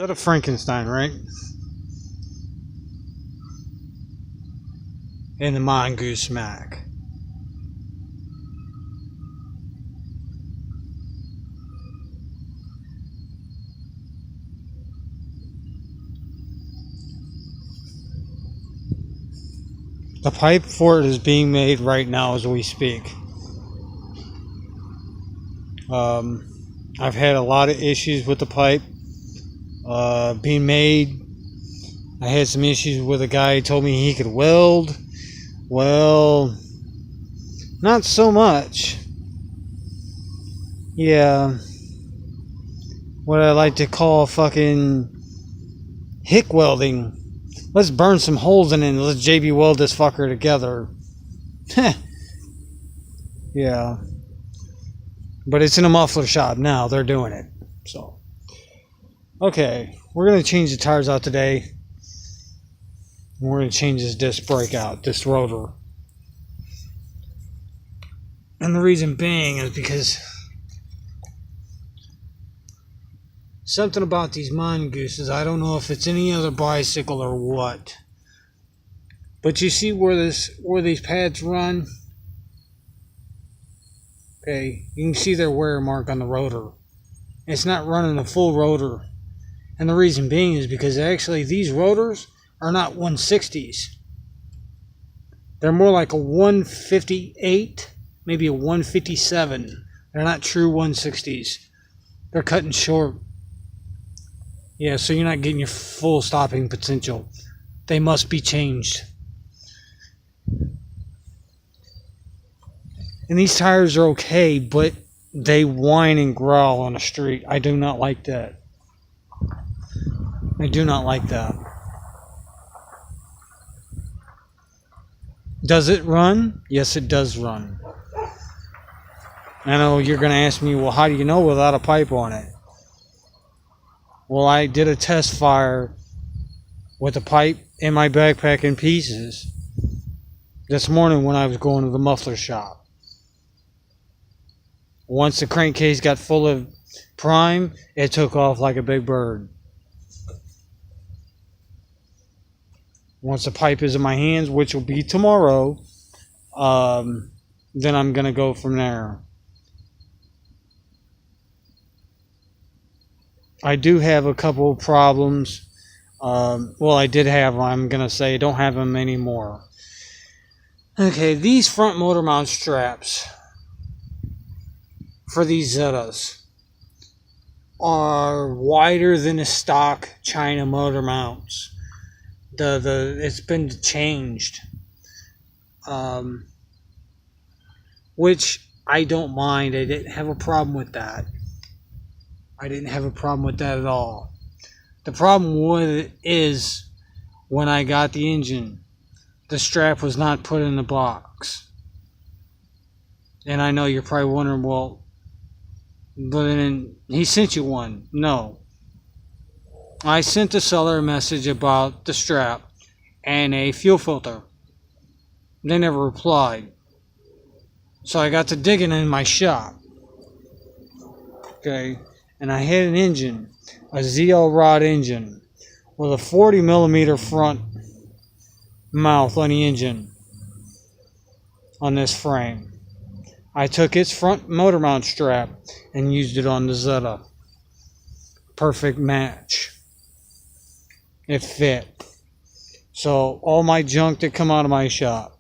that a Frankenstein, right? And the mongoose mac. The pipe for it is being made right now as we speak. I've had a lot of issues with the pipe being made. I had some issues with a guy who told me he could weld. Well, not so much. Yeah, what I like to call fucking hick welding. Let's burn some holes in it and let's JB weld this fucker together. Yeah. But it's in a muffler shop now. They're doing it. So, okay. We're going to change the tires out today. We're going to change this disc brake out, this rotor. And the reason being is because something about these mongooses, I don't know if it's any other bicycle or what. But you see where these pads run? Okay, you can see their wear mark on the rotor. It's not running a full rotor. And the reason being is because actually these rotors are not 160s. They're more like a 158, maybe a 157. They're not true 160s. They're cutting short. Yeah, so you're not getting your full stopping potential. They must be changed. And these tires are okay, but they whine and growl on the street. I do not like that. I do not like that. Does it run? Yes, it does run. I know you're going to ask me, well, how do you know without a pipe on it? Well, I did a test fire with a pipe in my backpack in pieces this morning when I was going to the muffler shop. Once the crankcase got full of prime, it took off like a big bird. Once the pipe is in my hands, which will be tomorrow, then I'm going to go from there. I do have a couple of problems. Well, I did have them. I'm going to say I don't have them anymore. Okay, these front motor mount straps for these Zetas are wider than the stock China motor mounts. It's been changed, which I don't mind. I didn't have a problem with that. I didn't have a problem with that at all. The problem with it is when I got the engine, the strap was not put in the box. And I know you're probably wondering, well, but then he sent you one. No. I sent the seller a message about the strap and a fuel filter. They never replied. So I got to digging in my shop. Okay. And I had an engine, a ZL rod engine, with a 40 millimeter front mouth on the engine on this frame. I took its front motor mount strap and used it on the Zeta. Perfect match. It fit. So all my junk that come out of my shop,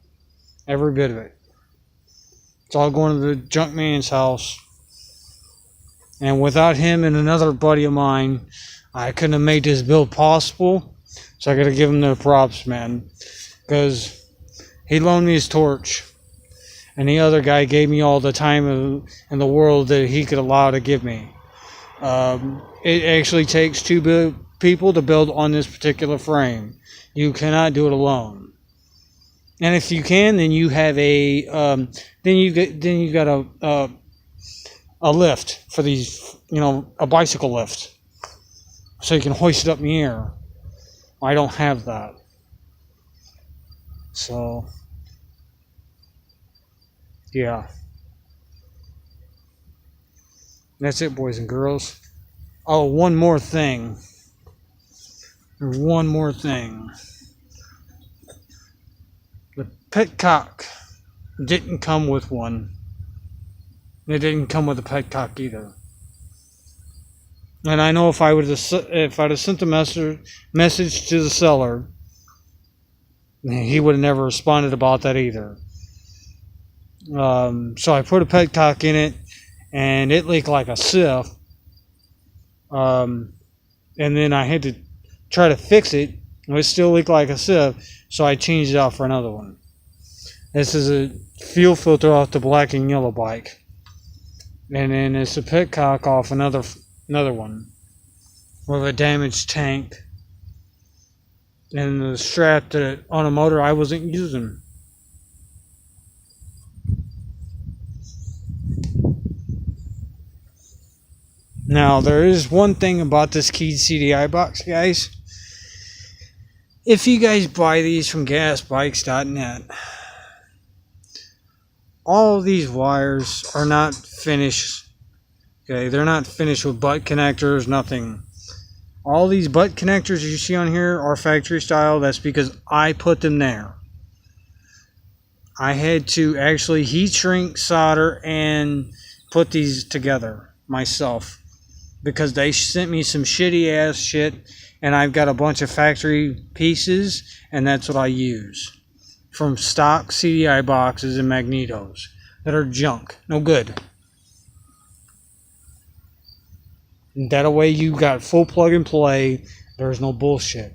every bit of it, it's all going to the junk man's house. And without him and another buddy of mine, I couldn't have made this build possible. So I got to give him the props, man, because he loaned me his torch. And the other guy gave me all the time in the world that he could allow to give me. It actually takes two people to build on this particular frame. You cannot do it alone. And if you can, then you have then you got a lift for these, a bicycle lift, so you can hoist it up in the air. I don't have that. So. Yeah. That's it, boys and girls. Oh, one more thing. There's one more thing. The petcock didn't come with one. It didn't come with a petcock either. And I know if I'd have sent a message to the seller, he would have never responded about that either. So I put a petcock in it, and it leaked like a sieve. And then I had to try to fix it. It still leaked like a sieve, so I changed it out for another one. This is a fuel filter off the black and yellow bike. And then it's a petcock off another one with a damaged tank. And the strap on a motor I wasn't using. Now, there is one thing about this keyed CDI box, guys. If you guys buy these from gasbikes.net, all of these wires are not finished. Okay, they're not finished with butt connectors, nothing. All these butt connectors you see on here are factory style. That's because I put them there. I had to actually heat shrink, solder, and put these together myself, because they sent me some shitty ass shit, and I've got a bunch of factory pieces, and that's what I use from stock CDI boxes and magnetos that are junk, no good. That way you got full plug and play. There's no bullshit.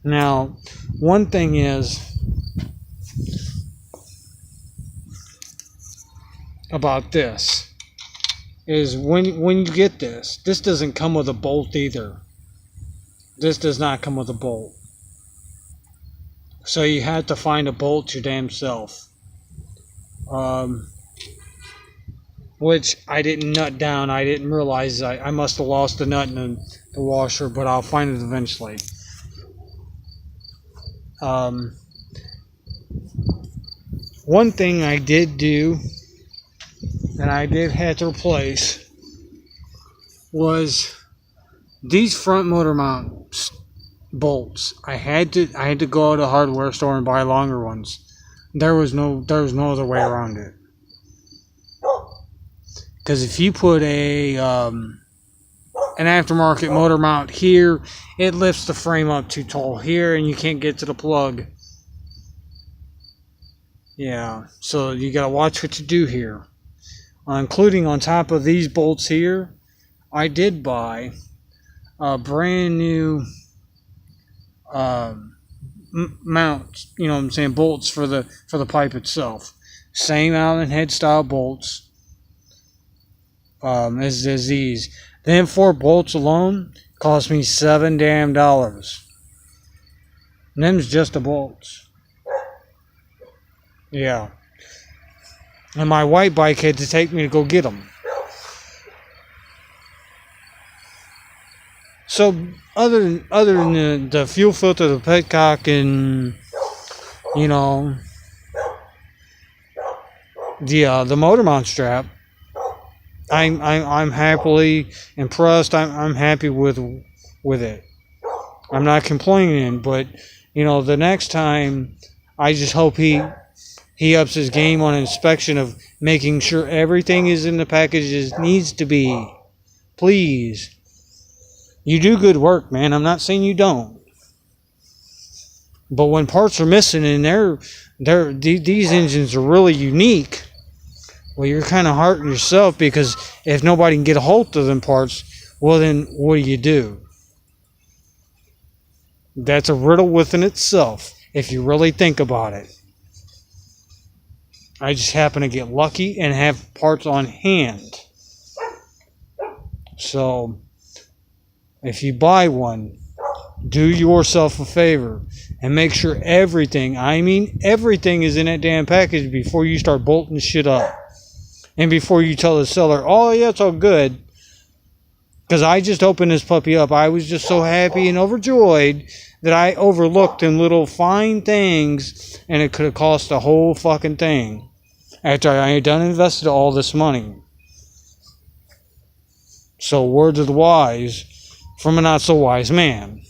Now, one thing is about this is when you get this doesn't come with a bolt either. This does not come with a bolt. So you had to find a bolt your damn self. Which I didn't nut down. I didn't realize I must have lost the nut in the washer, but I'll find it eventually. One thing I did do, and I did have to replace, was these front motor mount bolts. I had to go to a hardware store and buy longer ones. There was no other way around it. Because if you put an aftermarket motor mount here, it lifts the frame up too tall here, and you can't get to the plug. Yeah, so you gotta watch what you do here. Including on top of these bolts here, I did buy a brand new mount, you know what I'm saying, bolts for the pipe itself. Same Allen head style bolts as these. Them 4 bolts alone cost me $7 damn. And them's just the bolts. Yeah. And my white bike had to take me to go get them. So other than the fuel filter, the petcock, and you know the motor mount strap, I'm happily impressed. I'm happy with it. I'm not complaining, but you know, the next time I just hope he ups his game on inspection of making sure everything is in the package as needs to be. Please. You do good work, man. I'm not saying you don't. But when parts are missing and these engines are really unique, well, you're kind of hurting yourself, because if nobody can get a hold of them parts, well, then what do? That's a riddle within itself, if you really think about it. I just happen to get lucky and have parts on hand. So, if you buy one, do yourself a favor and make sure everything is in that damn package before you start bolting shit up. And before you tell the seller, oh yeah, it's all good. Because I just opened this puppy up. I was just so happy and overjoyed that I overlooked them little fine things, and it could have cost the whole fucking thing after I had done invested all this money. So, words of the wise, from a not so wise man.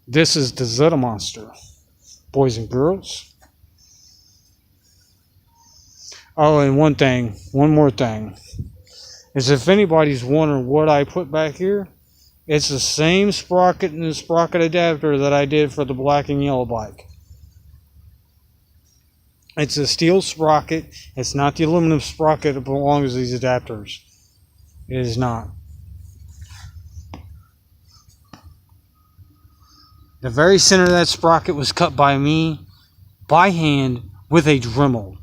This is the Zeta Monster, boys and girls. Oh, and one more thing, is if anybody's wondering what I put back here, it's the same sprocket and the sprocket adapter that I did for the black and yellow bike. It's a steel sprocket. It's not the aluminum sprocket that belongs to these adapters. It is not. The very center of that sprocket was cut by me, by hand, with a Dremel.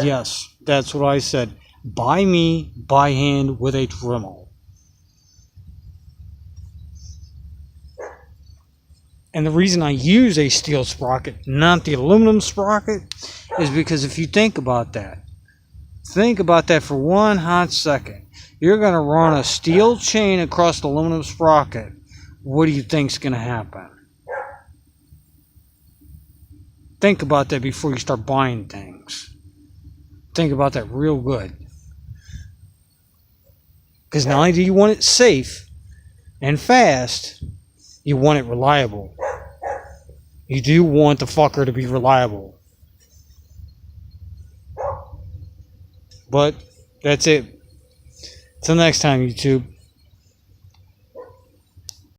Yes, that's what I said. By me, by hand, with a Dremel. And the reason I use a steel sprocket, not the aluminum sprocket, is because if you think about that for one hot second. You're going to run a steel chain across the aluminum sprocket. What do you think's going to happen? Think about that before you start buying things. Think about that real good. Because not only do you want it safe and fast, you want it reliable. You do want the fucker to be reliable. But that's it. Till next time, YouTube.